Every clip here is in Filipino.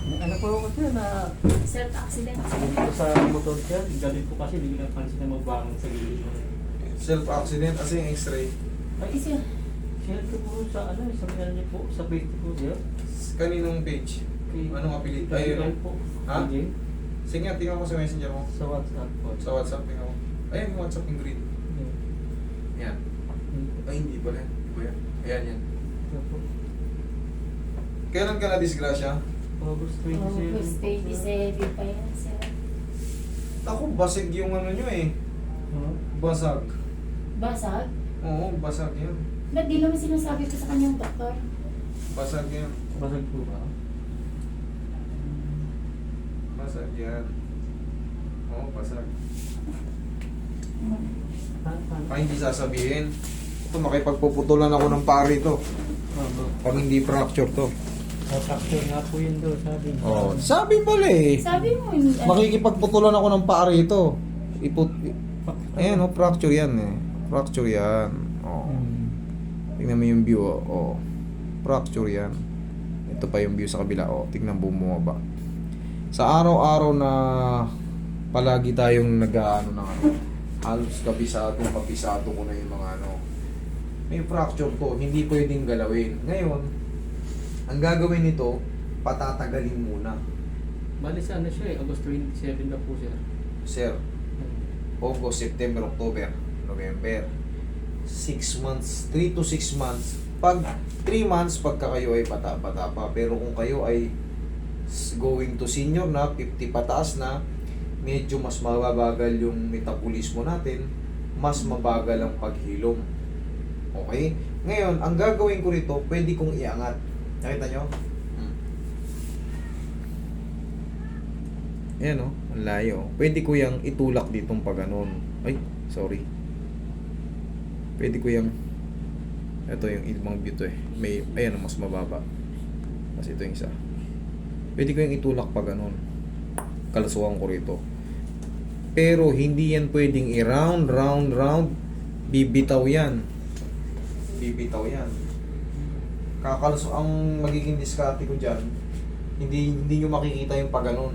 Ano po ako sir na Self-accident. dito sa motor sir, galit ko kasi hindi ko napansin na magbangon sa gilid. Self-accident kasi yung x-ray. Ay, Kasi, share ko po sa ano, sa mga niyo po, sa page ko sir. Kaninong page? Anong apelid? Ayun Ayun. po. Ha? Sige. Sige nga, tingnan ko sa messenger mo. Sa WhatsApp po. Sa WhatsApp, tingnan ko. Ayun, yung WhatsApp yung green. Yan. Ay, hindi pala. Hindi ba yan? Ayan, yan. Kailan ka na-disgrasya? August August 27 po, sir. 27 pa yan, sir. Ako, basag yung ano nyo eh. Huh? Basag. Basag? Oo, basag yan. Ba't di naman sinasabi ko sa kanyang doktor? Basag yan. Basag po ba? Basag yan. Oo, basag. Ay, hindi sasabihin. Ito, makipagpuputulan ako ng pari ito. Pag hindi fracture to. Fracture nga po yun doon, sabi niya. Oh, sabi pala eh. Sabi mo, ano, Makikipagputulan ako ng pari ito. Ayan, oh, fracture yan eh. Fracture yan. Oh. Tingnan mo yung view, oh. Fracture yan. Ito pa yung view sa kabila, oh. Tingnan bumaba. Sa araw-araw na palagi tayong nag-ano ng ano, halos kabisado ko na yung mga ano. May fracture to, hindi pwedeng galawin. Ngayon, ang gagawin nito, patatagalin muna. Bali sa ano siya eh, August 27 na po sir. Sir, August, September, October, November. 6 months, 3 to 6 months. Pag 3 months, pagka kayo ay bata-bata pa. Pero kung kayo ay going to senior na, 50 pataas na, medyo mas mababagal yung metabolismo natin, mas mabagal ang paghilom. Okay? Ngayon, ang gagawin ko rito, pwede kong iangat. Nakita nyo? Ayan o, ang layo. Pwede ko yung itulak ditong pag ganon. Ay, sorry. Pwede ko yung ito yung ibang view to eh. May, ayan o, mas mababa. Kasi ito yung isa. Pwede ko yung itulak pag ganon. Kalasuhan ko rito. Pero hindi yan pwedeng i-round, round. Bibitaw yan. Bibitaw yan. Kakalaso ang magiging diskarte ko dyan, hindi nyo makikita yung pag ganon.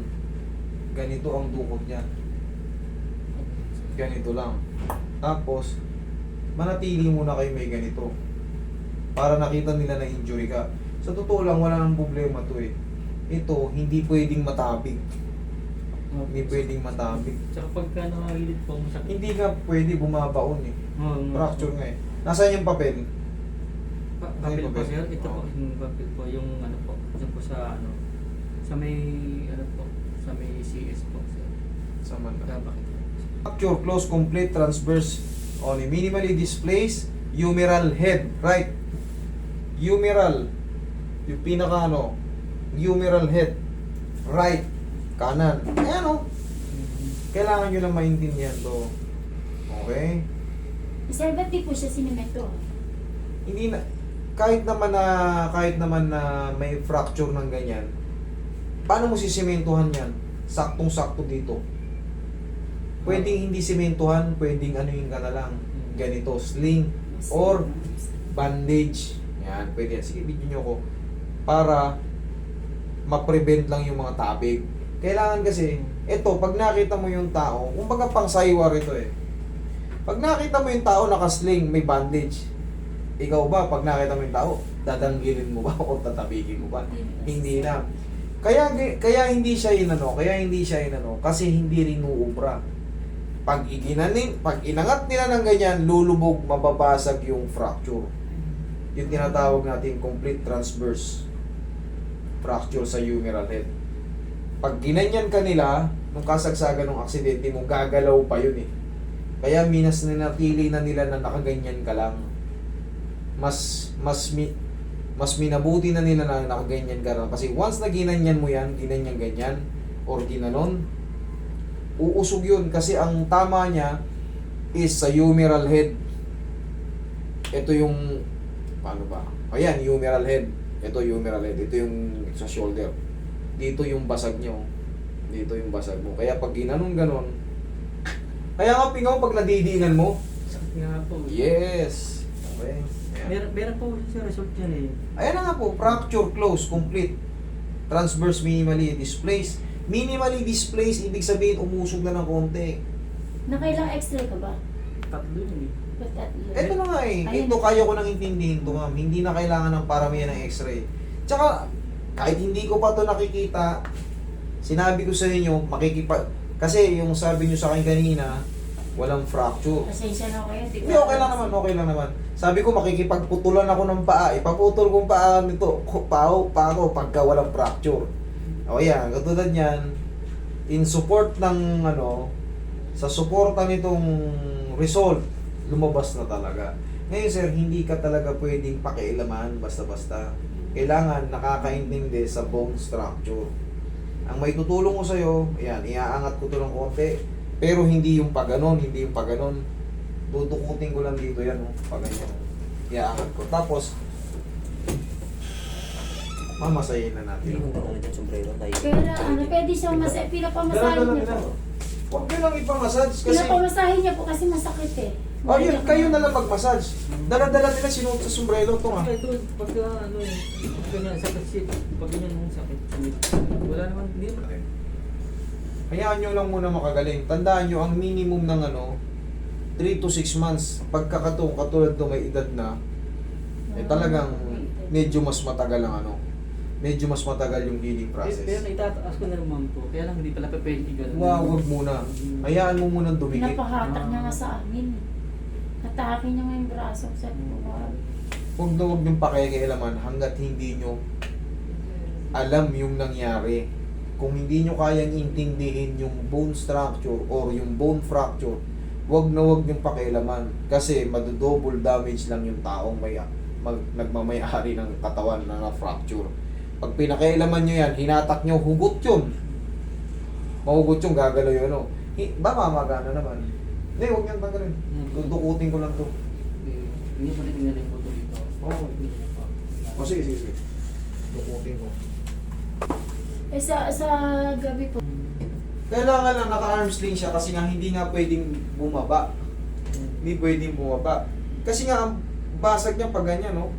Ganito ang dukot niya. Ganito lang. Tapos, manatili muna kayo may ganito. Para nakita nila na injury ka. Sa totoo lang, wala nang problema to eh. Ito, hindi pwedeng matabig. Hindi pwedeng matabig. Tsaka pagka nakagilid po mo sakit. Hindi nga pwede bumabaon eh. Fracture nga eh. Nasaan yung papel? Papel po papel? sir, ito po Oo. yung papel po, yung ano po, dyan po sa ano, sa may ano po, sa may CS po sir. Sa man na. Bakit? Fracture, close, complete, transverse, only minimally displaced, humeral head, right? Humeral, yung pinaka ano, humeral head, right, kanan. Ayan o. Kailangan nyo lang maintindihan to. Okay? Sir, ba't di po siya sinimento? Hindi na, kahit naman na may fracture ng ganyan, paano mo sisimentuhan yan? Saktong-sakto dito. Pwedeng hindi simentuhan, pwedeng ano yung ka na lang, ganito, sling, or bandage. Yan, pwede yan. Sige, video nyo ko. Para ma-prevent lang yung mga tabig. Kailangan kasi, eto, pag nakita mo yung tao, kumbaga pang saywar ito eh. Pag nakita mo yung tao nakasling, may bandage, ikaw ba, pag nakita mo yung tao, dadanggilin mo ba o tatabigin mo ba? Hindi na. Kaya hindi siya inano, kasi hindi rin uubra. Pag inangat nila ng ganyan, lulubog, mababasag yung fracture. Yung tinatawag natin complete transverse fracture sa humeral head. Pag ginanyan ka nila, nung kasagsagan ng aksidente mo, gagalaw pa yun eh. Kaya ninatili na nila na nakaganyan ka lang. Mas minabuti na nila na nakaganyan ka lang. Kasi once na ginanyan mo yan, ganyan, or ginanon, uusog yun. Kasi ang tama niya is sa humeral head. Ito yung, paano ba? Ayan, humeral head. Ito humeral head. Ito yung sa shoulder. Dito yung basag nyo. Dito yung basag mo. Kaya pag ginanon-ganon, kaya nga pingaw pag nadidingan mo. Sakit nga po. Yes. Okay. Ayan. Meron po sa result yan eh. Ayan na nga po, fracture close, complete. Transverse minimally displaced. Minimally displaced, ibig sabihin umusog na ng konti. Nakailang x-ray ka ba? Tatlo yun eh. Ba't tatlo? Ito na nga eh. Ayun. Ito kaya ko nang intindihin to, ma'am. Hindi na kailangan ng paramihan ng x-ray. Tsaka, kahit hindi ko pa to nakikita, sinabi ko sa inyo, kasi yung sabi nyo sa akin kanina, walang fracture. Pasensya na kayo. Hindi, okay lang naman, okay lang naman. Sabi ko, makikipagputulan ako ng paa. Ipaputol kong paa nito, pa ako pagka walang fracture. O yan, katulad yan, in support ng sa suporta nitong result, lumabas na talaga. Ngayon sir, hindi ka talaga pwedeng pakialaman basta-basta. Kailangan nakakaintindi sa bone structure. Ang may tutulong ko sa'yo, ayan, iaangat ko to ng konti, pero hindi yung paganon, hindi yung paganon. Tutukutin ko lang dito yan, paganyan. Iaangat ko. Tapos, mamasahin na natin. Hindi ko ba dyan sombrero tayo? Kaya pwede siyang pinapamasahin niya po. Huwag nyo lang ipamassage kasi... Pinapamasahin niya po kasi masakit eh. Oh, yun, kayo na lang magmassage. Dala-dala nila sinuot sa sombrero to nga. Ito, pagka ganyan, sakit shit. Pag ganyan yung sakit. Wala naman, hindi naman. Hayaan nyo lang muna makagaling. Tandaan nyo, ang minimum ng 3 to 6 months, katulad to may edad na, talagang medyo mas matagal ang medyo mas matagal yung healing process. Pero naitataas ko na naman po. Kaya lang hindi pala pwede gano'n. Wag muna. Hayaan mo munang dumikit. Napahatak niya nga sa amin. Hatake niya nga yung braso sa buwan. Huwag na huwag niyong pakikialaman hanggat hindi nyo alam yung nangyari. Kung hindi nyo kayang intindihin yung bone structure or yung bone fracture, huwag na huwag niyong pakialaman. Kasi madodouble damage lang yung taong nagmamayari ng katawan na na-fracture. Pag pinakialaman nyo yan, hinatak nyo, hugot yun. Mahugot yung gagalaw yun. Mamagana naman. Hindi, huwag niyang tanggalin. Dudukutin ko lang to. Hindi mo rin tingnan yung photo dito. Oo. O sige. Dukutin ko. Eh sa gabi po. Kailangan lang naka-arm sling siya kasi nga hindi nga pwedeng bumaba. Hindi pwedeng bumaba. Kasi nga ang basag niya pag ganyan, no?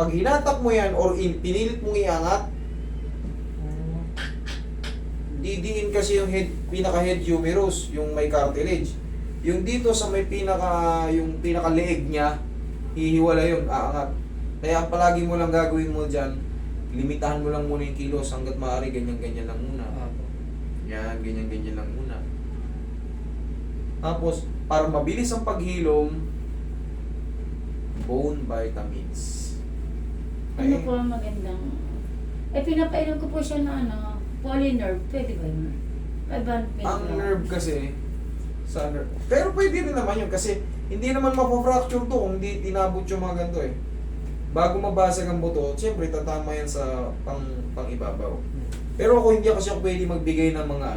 Pag hinatak mo yan or pinilit mong iangat, didiin kasi yung pinaka-head humerus, yung may cartilage. Yung dito sa may yung pinaka-leeg niya, hihiwala yun, aangat. Kaya ang palagi mo lang gagawin mo dyan, limitahan mo lang muna yung kilos hanggat maaari, ganyan-ganyan lang muna. Yan, ganyan-ganyan lang muna. Tapos, para mabilis ang paghilom, bone vitamins. Ano po ang magandang... pinapainom ko po siya na polynerve. Pwede ba yun? Ang nerve kasi, sa nerve. Pero pwede rin naman yun kasi hindi naman mapofracture to kung hindi tinabot yung mga ganito eh. Bago mabasag ang buto, siyempre tatama yan sa pang-ibabaw. Pero ako hindi kasi ako pwede magbigay ng mga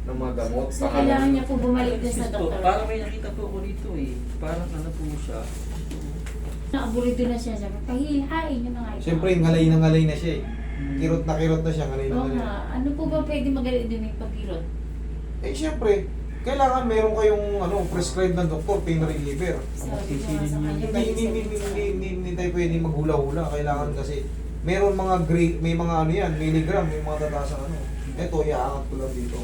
ng mga gamot. So, kailangan niya po bumalik din sa doktor. Parang may nakita po ako dito eh. Parang po siya. Naabulido na siya. Sabi, pahilhain nyo na nga ito. Siyempre, ngalay na siya eh. Kirot na siya, ngalay Oo na. nga. Ano po ba pwede magaling din yung pagkirot? Eh siyempre, kailangan meron kayong prescribed ng doktor, pain reliever. Sabi ko nga sa kanya, Hindi tayo pwede maghula-hula. Kailangan kasi meron mga grade, may mga yan, milligram, may mga tatasang Ito, iaangat ko lang dito.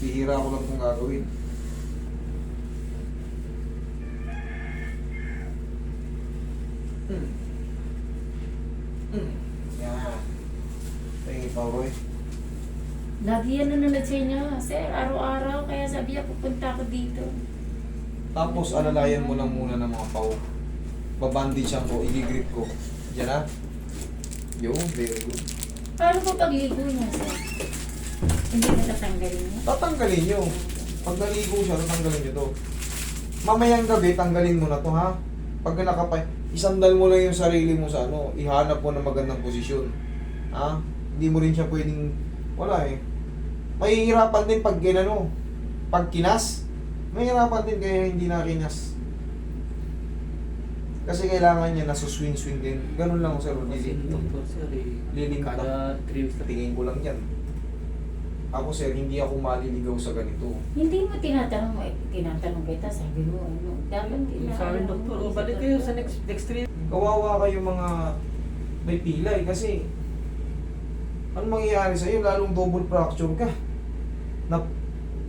Bihira ko lang itong gagawin. Yan. Tingin pa, Roy. Lagi yan nanonood sa inyo. Sir, araw-araw. Kaya sabi niya, pupunta ako dito. Tapos alalayan mo lang muna ng mga pau. Babandage siya ko, i-grip ko. Diyan na. Yo, very good. Paano po pagligo niya, sir? Hindi na tatanggalin niya? Tatanggalin nyo. Pag naligo siya, tatanggalin nyo to. Mamayang gabi, tanggalin mo na to, ha? Pag nakapay, isandal mo lang yung sarili mo sa ihanap mo ng magandang posisyon. Ha? Hindi mo rin siya pwedeng, wala eh. Mahihirapan din pag pag kinas. Mahihirapan din kaya hindi na kinas. Kasi kailangan niya nasuswing-swing din. Ganun lang, sir. Kasi doktor sir eh. Liling ka. Kada 3 weeks na Tingin ko lang yan. Ako sir, hindi ako maliligaw sa ganito. Hindi mo tinatanong kita, sabi mo, ano, dapat Yung sa amin, doktor, o balik kayo sa next trip. Kawawa kayo mga may pilay kasi ano mangyayari sa'yo, lalong double fracture ka. Na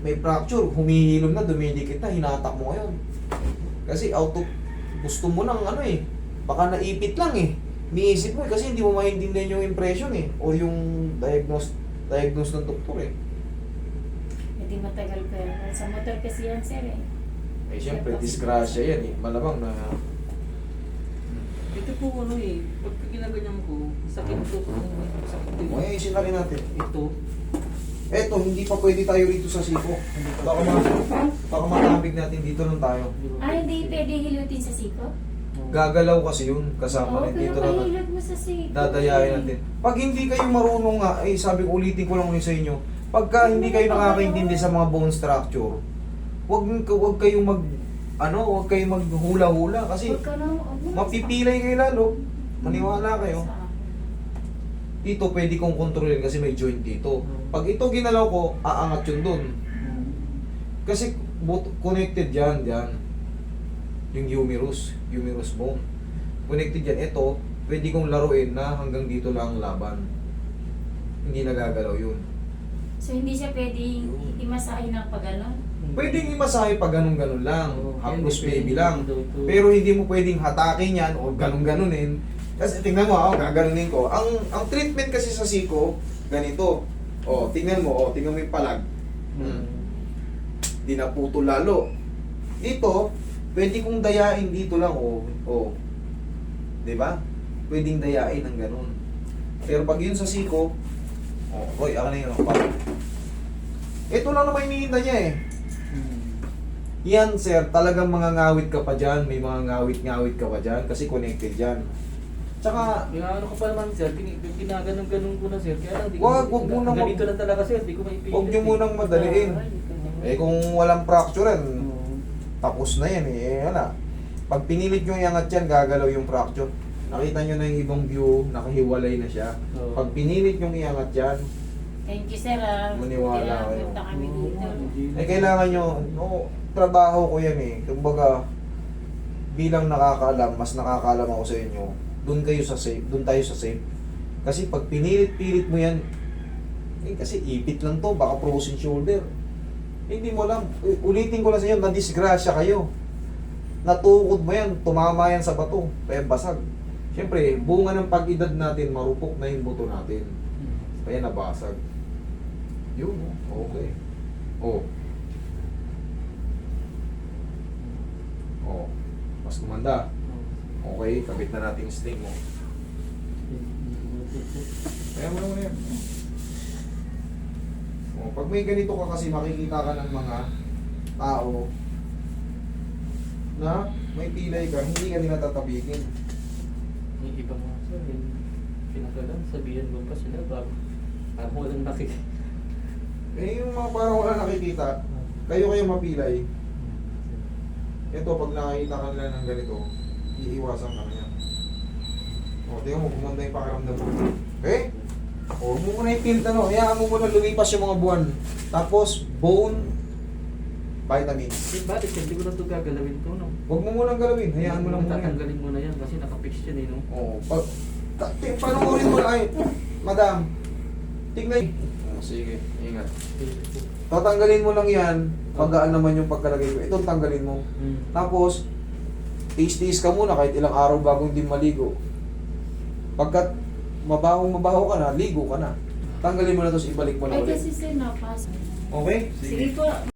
may fracture, humihilom na, dumidikit na, hinatak mo ngayon. Kasi gusto mo nang ano eh, baka naipit lang eh. Niisip mo eh, kasi hindi mo maintindihan yung impression eh, o yung diagnose ng doktor eh. Hindi matagal pa. Sa motor kasi yan, sir eh. Eh siyempre, disgrasya yan eh. Malamang na Ito po ano eh, pag ginaganyan ko, sakit to. Sakit to. eh, sinari natin. Ito. Eto, hindi pa pwede tayo rito sa siko. Baka matabig natin dito lang tayo. Hindi pwede hilutin sa siko? Gagalaw kasi yun, kasama rin dito pero lang. mahilot mo sa siko. Dadayain natin. Pag hindi kayo marunong nga, sabi ko, ulitin ko lang ulit sa inyo, pagka hindi kayo nakakaintindi sa mga bone structure, wag kayong huwag kayong maghula-hula kasi Huwag ka na, mapipilay kayo lalo. Maniwala kayo. Dito pwede kong kontrolin kasi may joint dito. Pag ito ginalaw ko, aangat yun dun. Kasi connected yan. Yung humerus bone. Connected yan. Ito, pwede kong laruin na hanggang dito lang ang laban. Hindi nagagalaw yun. So hindi siya pwedeng imasahin ng pag-ganon? Pwedeng imasahe pag ganun-ganun lang. Haplos Hindi baby pwede lang. ito. Pero hindi mo pwedeng hatakin yan o ganun-ganunin. Kasi tingnan mo, gaganunin ko. Ang treatment kasi sa siko, ganito. Tingnan mo yung palag. Di naputo lalo. Dito, pwede kong dayain dito lang, di ba? Pwedeng dayain ng ganun. Pero pag yun sa siko, Roy, ako na yun. Ito lang naman hinihintay niya eh. Yan sir, talagang mga ngawit ka pa dyan, may mga ngawit-ngawit ka pa dyan, kasi connected yan. Tsaka, Ano ko pa naman sir, ginaganon-ganon ko na sir. Kaya lang, Wag mo nang ganito lang talaga sir, di ko maipilit. huwag nyo munang madaliin. Kung walang fracture yan, tapos na yan eh. Wala. Pag pinilit nyo iangat yan, gagalaw yung fracture. Nakita nyo na yung ibang view, nakahiwalay na siya. Pag pinilit nyo iangat yan, Thank you, sir. Maniwala kayo. Punta kami dito. kailangan nyo, trabaho ko yan eh. Kumbaga, bilang nakakaalam, mas nakakaalam ako sa inyo, doon tayo sa safe. Kasi pag pinilit-pilit mo yan, kasi ipit lang to, baka frozen shoulder. Hindi mo alam, ulitin ko lang sa inyo, nadisgrasya kayo. Natukod mo yan, tumama yan sa bato, kaya basag. Siyempre, bunga ng pag-edad natin, marupok na yung buto natin. Kaya nabasag. Yun, okay. Mas kumanda. Okay, kabit na natin yung sling mo. Kaya mo naman yan. Pag may ganito ka kasi makikita ka ng mga tao na may pilay ka, hindi ka nila tatabigin. Yung iba mga sir, pinagalan, sabihan mo pa sila bago parang walang nakikita. Yung mga parang wala nakikita, kayo mapilay. Ito, pag nakakita ka nila ng ganito, iiwasan ka na yan. Tingnan mo, kumanda yung pakiramdam mo. Okay? Huwag mo muna yung pilit hayaan mo muna lumipas yung mga buwan. Tapos, bone, vitamins. Bakit sir, hindi ko na ito gagalawin to, no? Huwag mo munang galawin, hayaan mo lang muna yan. Tatanggalin mo na yan kasi nakapix yan eh, no? Panoorin mo na, madam, tignan. Sige, ingat. Tatanggalin mo lang yan, pagaan naman yung pagkalagay ko. Itong tanggalin mo. Tapos, tiis-tiis ka muna kahit ilang araw bago hindi maligo. Pagkat mabaho ka na, ligo ka na. Tanggalin mo na tapos ibalik mo na Ay, ulit. kasi sir, napas. Okay? Sige po.